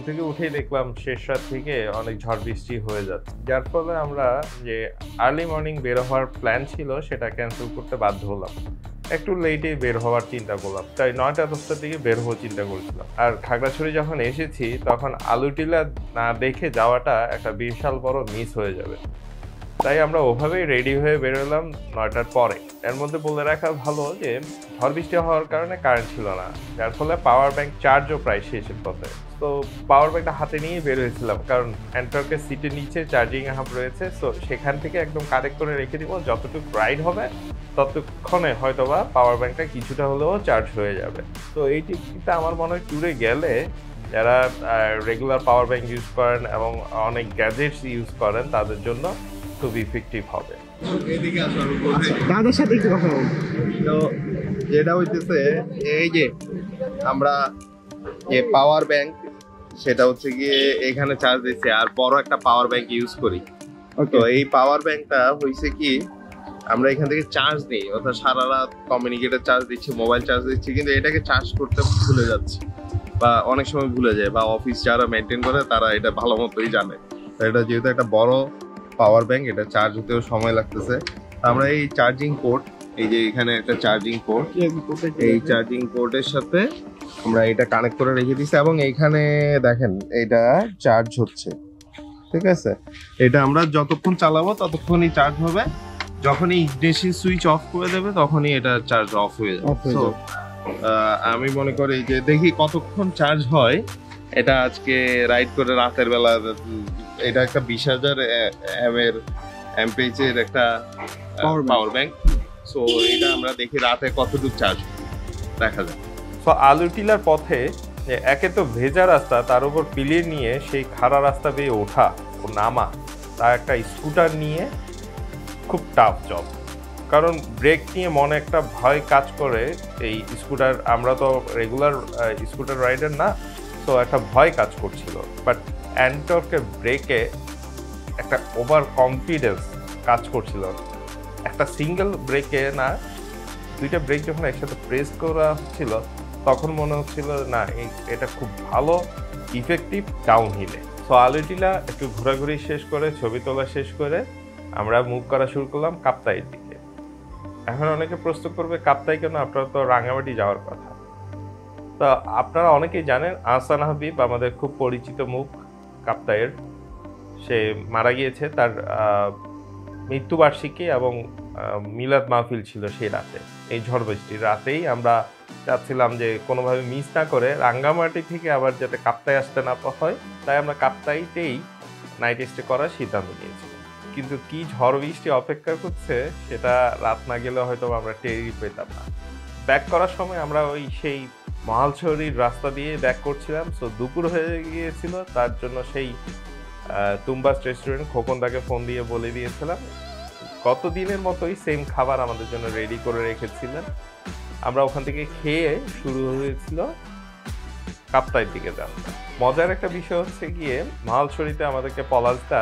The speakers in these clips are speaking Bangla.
থেকে উঠেই দেখলাম শেষ রাত থেকে অনেক ঝড় বৃষ্টি হয়ে যাচ্ছে, যার ফলে আমরা যে আর্লি মর্নিং বের হওয়ার প্ল্যান ছিল সেটা ক্যান্সেল করতে বাধ্য হলাম। একটু লেটে বের হওয়ার চিন্তা করলাম, তাই 9টা-10টার দিকে বের হওয়ার চিন্তা করছিলাম। আর খাগড়াছড়ি যখন এসেছি তখন আলুটিলা না দেখে যাওয়াটা একটা বিশাল বড় মিস হয়ে যাবে, তাই আমরা ওভাবেই রেডি হয়ে বেরোলাম 9টার পরে। এর মধ্যে বলে রাখা ভালো যে ঝড় বৃষ্টি হওয়ার কারণে কারেন্ট ছিল না, যার ফলে পাওয়ার ব্যাংক চার্জও প্রায় শেষের পথে। তো পাওয়ার ব্যাংকটা হাতে নিয়ে বের হয়েছিলাম, কারণ অ্যান্টর্কের সিটের নিচে চার্জিং হাব রয়েছে, সো সেখান থেকে একদম কানেক্ট করে রেখে দিব। যতটুকু রাইড হবে ততক্ষণে হয়তোবা পাওয়ার ব্যাংকটা কিছুটা হলেও চার্জ হয়ে যাবে। তো এই টিপটা আমার মনে হয় ট্যুরে গেলে যারা রেগুলার পাওয়ার ব্যাংক ইউজ করেন এবং অনেক গ্যাজেটস ইউজ করেন তাদের জন্য খুব ইফেক্টিভ হবে। দাদার সাথে একটু কথা বলুন। তো যেটা হইতেছে এই যে আমরা যে পাওয়ার ব্যাংক সেটা হচ্ছে গিয়ে এখানে চার্জ দিচ্ছি আর বড় একটা পাওয়ার ব্যাংক ইউজ করি। তো এই পাওয়ার ব্যাংকটা হয়েছে কি আমরা এখান থেকে চার্জ নিই, অর্থাৎ সারা রাত কমিউনিকেটর চার্জ দিচ্ছি, মোবাইল চার্জ দিচ্ছি, কিন্তু এটাকে চার্জ করতে ভুলে যাচ্ছি বা অনেক সময় ভুলে যায়, বা অফিস যারা মেনটেন করে তারা এটা ভালো মতোই জানে। এটা যেহেতু একটা বড় পাওয়ার ব্যাংক, এটা চার্জ হতেও সময় লাগতেছে। আমরা এই চার্জিং পোর্ট, এই যে এখানে একটা চার্জিং পোর্ট, এই চার্জিং পোর্টের সাথে আমরা এটা কানেক্ট করে রেখে দিচ্ছি এবং এইখানে দেখেন এটা চার্জ হচ্ছে, ঠিক আছে। এটা আমরা যতক্ষণ চালাবো ততক্ষণই চার্জ হবে, যখনই ইগনিশন সুইচ অফ করে দেবে তখনই এটা চার্জ অফ হয়ে যাবে। তো আমি মনে করি যে দেখি কতক্ষণ চার্জ হয়। এটা আজকে রাইড করে রাতের বেলা, এটা একটা 20,000 এমপিএইচের একটা পাওয়ার ব্যাংক। সো এটা আমরা দেখি রাতে কতটুকু চার্জ দেখা যায়। সো আলুটিলার পথে একে তো ভেজা রাস্তা, তার উপর পিলিয়ে নিয়ে সেই খাড়া রাস্তা বেয়ে ওঠা ও নামা, তার একটা স্কুটার নিয়ে খুব টাফ জব। কারণ ব্রেক নিয়ে মনে একটা ভয় কাজ করে। এই স্কুটার, আমরা তো রেগুলার স্কুটার রাইডার না, তো একটা ভয় কাজ করছিল। বাট অ্যান্টর্কের ব্রেকে একটা ওভার কনফিডেন্স কাজ করছিল। একটা সিঙ্গেল ব্রেকে না, দুইটা ব্রেক যখন একসাথে প্রেস করা হচ্ছিল তখন মনে হচ্ছিল না এটা খুব ভালো ইফেক্টিভ ডাউন হিলে। সো আলুটিলা একটু ঘোরাঘুরি শেষ করে, ছবি তোলা শেষ করে আমরা মুভ করা শুরু করলাম কাপ্তাইয়ের দিকে। এখন অনেকে প্রশ্ন করবে কাপ্তাই কেন, আপনারা তো রাঙামাটি যাওয়ার কথা। তো আপনারা অনেকেই জানেন আহসান হাবিব আমাদের খুব পরিচিত মুখ কাপ্তাইয়ের, সে মারা গিয়েছে। তার মৃত্যুবার্ষিকী এবং মিলাদ মাহফিল ছিল সেই রাতে, এই ঝড় বৃষ্টির রাতেই। আমরা চাচ্ছিলাম যে কোনোভাবে মিস না করে রাঙ্গামাটি থেকে আবার যাতে কাপ্তাই আসতে না হয়, তাই আমরা কাপ্তাইতেই নাইট স্টে করার সিদ্ধান্ত নিয়েছিলাম। কিন্তু কি ঝড় বৃষ্টি অপেক্ষা করছে সেটা রাত না গেলে হয়তো আমরা টেরই পেতাম না। ব্যাক করার সময় আমরা সেই মহালছড়ির রাস্তা দিয়ে ব্যাক করছিলাম। সো দুপুর হয়ে গিয়েছিল, তার জন্য সেই তুম্বাস রেস্টুরেন্ট খোকনদাকে ফোন দিয়ে বলে দিয়েছিলাম গত দিনের মতোই সেম খাবার আমাদের জন্য রেডি করে রেখেছিলেন। আমরা ওখান থেকে খেয়ে শুরু হয়েছিল কাপ্তাইয়ের দিকে যাওয়া। মজার একটা বিষয় হচ্ছে গিয়ে মহালছড়িতে আমাদেরকে পলাশদা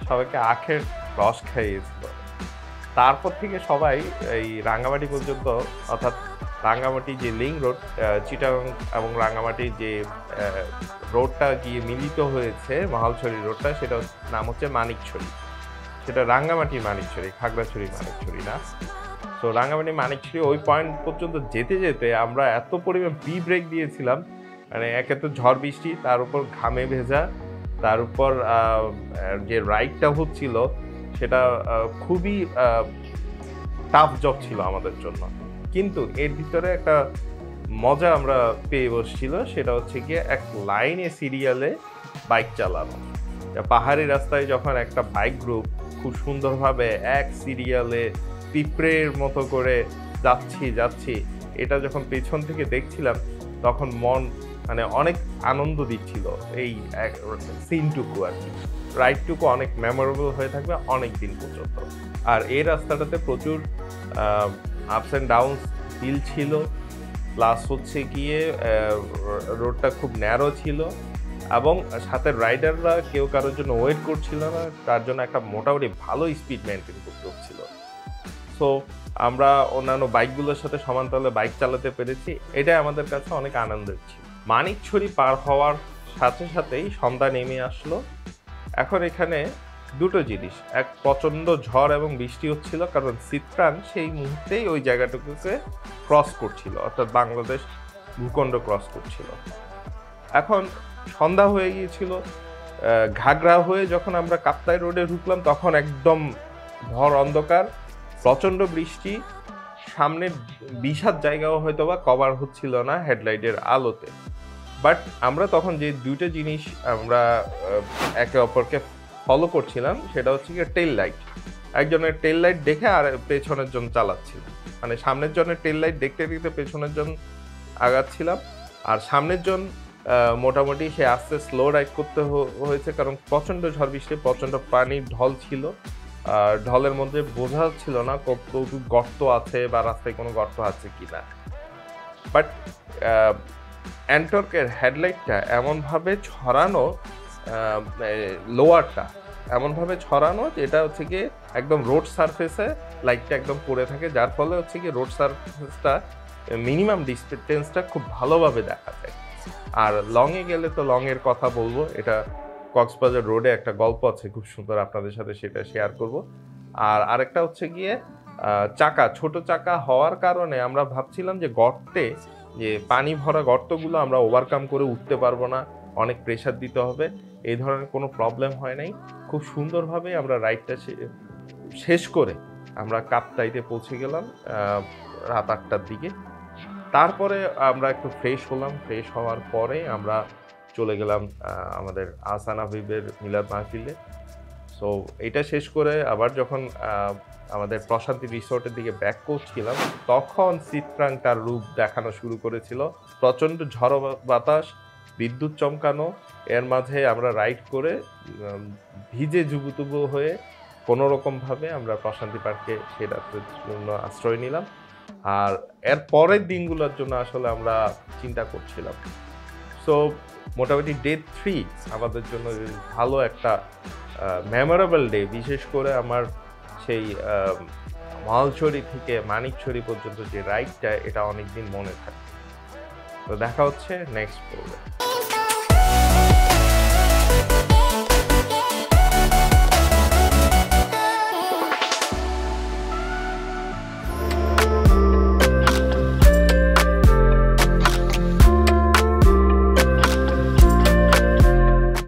সবাইকে আখের রস খাইয়েছিল। তারপর থেকে সবাই এই রাঙ্গামাটি পর্যন্ত, অর্থাৎ রাঙ্গামাটি যে লিঙ্ক রোড, চিটাগাং এবং রাঙ্গামাটির যে রোডটা গিয়ে মিলিত হয়েছে মহালছড়ি রোডটা, সেটা নাম হচ্ছে মানিকছড়ি। সেটা রাঙ্গামাটির মানিকছড়ি, খাগড়াছড়ি মানিকছড়ি না। তো রাঙ্গামাটি মানিকছড়ি ওই পয়েন্ট পর্যন্ত যেতে যেতে আমরা এত পরিমাণ পি ব্রেক দিয়েছিলাম, মানে একে তো ঝড় বৃষ্টি, তার উপর ঘামে ভেজা, তার উপর যে রাইডটা হচ্ছিল সেটা খুবই টাফ জব ছিল আমাদের জন্য। কিন্তু এর ভিতরে একটা মজা আমরা পেয়ে বসছিল, সেটা হচ্ছে গিয়ে এক লাইনে সিরিয়ালে বাইক চালানো। পাহাড়ি রাস্তায় যখন একটা বাইক গ্রুপ খুব সুন্দরভাবে এক সিরিয়ালে পিঁপড়ের মতো করে যাচ্ছি, এটা যখন পেছন থেকে দেখছিলাম তখন মন মানে অনেক আনন্দ দিচ্ছিল। এই সিনটুকু আর কি, রাইডটুকু অনেক মেমোরেবল হয়ে থাকবে অনেক দিন পর্যন্ত। আর এই রাস্তাটাতে প্রচুর আপস অ্যান্ড ডাউনস হিল ছিল, প্লাস হচ্ছে গিয়ে রোডটা খুব ন্যারো ছিল এবং সাথে রাইডাররা কেউ কারোর জন্য ওয়েট করছিল না, তার জন্য একটা মোটামুটি ভালো স্পিড মেনটেন করতে হচ্ছিল। সো আমরা অন্যান্য বাইকগুলোর সাথে সমানতালে বাইক চালাতে পেরেছি, এটাই আমাদের কাছে অনেক আনন্দের ছিল। মানিকছড়ি পার হওয়ার সাথে সাথেই সন্ধ্যা নেমে আসলো। এখন এখানে দুটো জিনিস, এক প্রচণ্ড ঝড় এবং বৃষ্টি হচ্ছিল, কারণ চিত্রাং সেই মুহূর্তেই ওই জায়গাটুকুকে ক্রস করছিল, অর্থাৎ বাংলাদেশ ভূখণ্ড ক্রস করছিল। এখন সন্ধ্যা হয়ে গিয়েছিল, ঘাগরা হয়ে যখন আমরা কাপ্তাই রোডে ঢুকলাম তখন একদম ভর অন্ধকার, প্রচণ্ড বৃষ্টি, সামনে 20 জায়গাও হয়তো বা কভার হচ্ছিল না হেডলাইটের আলোতে। বাট আমরা তখন যে দুইটা জিনিস আমরা একে অপরকে ফলো করছিলাম, সেটা হচ্ছে কি টেল লাইট। একজনের টেল লাইট দেখে আর পেছনের জন চালাচ্ছিল, মানে সামনের জনের টেল লাইট দেখতে দেখতে পেছনের জন আগাচ্ছিলাম, আর সামনের জন মোটামুটি সে আস্তে স্লো রাইড করতে হয়েছে, কারণ প্রচণ্ড ঝড় বৃষ্টি, প্রচণ্ড পানির ঢল ছিল। আর ঢলের মধ্যে বোঝা ছিল না কতটুকু গর্ত আছে বা রাস্তায় কোনো গর্ত আছে কিনা। বাট অ্যান্টর্কের হেডলাইটটা এমনভাবে ছড়ানো, লোয়ারটা এমনভাবে ছড়ানো যে এটা হচ্ছে কি একদম রোড সারফেসে লাইটটা একদম পড়ে থাকে, যার ফলে হচ্ছে কি রোড সারফেসটা মিনিমাম ডিস্টেন্সটা খুব ভালোভাবে দেখা যায়। আর লংয়ে গেলে তো লংয়ের কথা বলবো, এটা কক্সবাজার রোডে একটা গল্প আছে খুব সুন্দর, আপনাদের সাথে সেটা শেয়ার করব। আর আরেকটা হচ্ছে গিয়ে চাকা, ছোট চাকা হওয়ার কারণে আমরা ভাবছিলাম যে গর্তে, যে পানি ভরা গর্তগুলো আমরা ওভারকাম করে উঠতে পারবো না, অনেক প্রেশার দিতে হবে, এই ধরনের কোনো প্রবলেম হয় নাই। খুব সুন্দরভাবে আমরা রাইডটা শেষ করে আমরা কাপ্তাইতে পৌঁছে গেলাম রাত 8টার দিকে। তারপরে আমরা একটু ফ্রেশ হলাম, ফ্রেশ হওয়ার পরে আমরা চলে গেলাম আমাদের আহসান হাবিবের মিলাদ মাহফিলে। সো এটা শেষ করে আবার যখন আমাদের প্রশান্তি রিসোর্টের দিকে ব্যাক করছিলাম, তখন চিত্রাং তার রূপ দেখানো শুরু করেছিল। প্রচণ্ড ঝড় বাতাস, বিদ্যুৎ চমকানো, এর মাঝে আমরা রাইড করে ভিজে জুবুতুবু হয়ে কোনোরকমভাবে আমরা প্রশান্তি পার্কে সেই রাত্রের জন্য আশ্রয় নিলাম। আর এর পরের দিনগুলোর জন্য আসলে আমরা চিন্তা করছিলাম। সো মোটামুটি ডে 3 আমাদের জন্য ভালো একটা মেমোরেবল ডে, বিশেষ করে আমার সেই মহালছড়ি থেকে মানিকছড়ি পর্যন্ত যে রাইডটা, এটা অনেকদিন মনে থাকে। তো দেখা হচ্ছে নেক্সট পর্বে।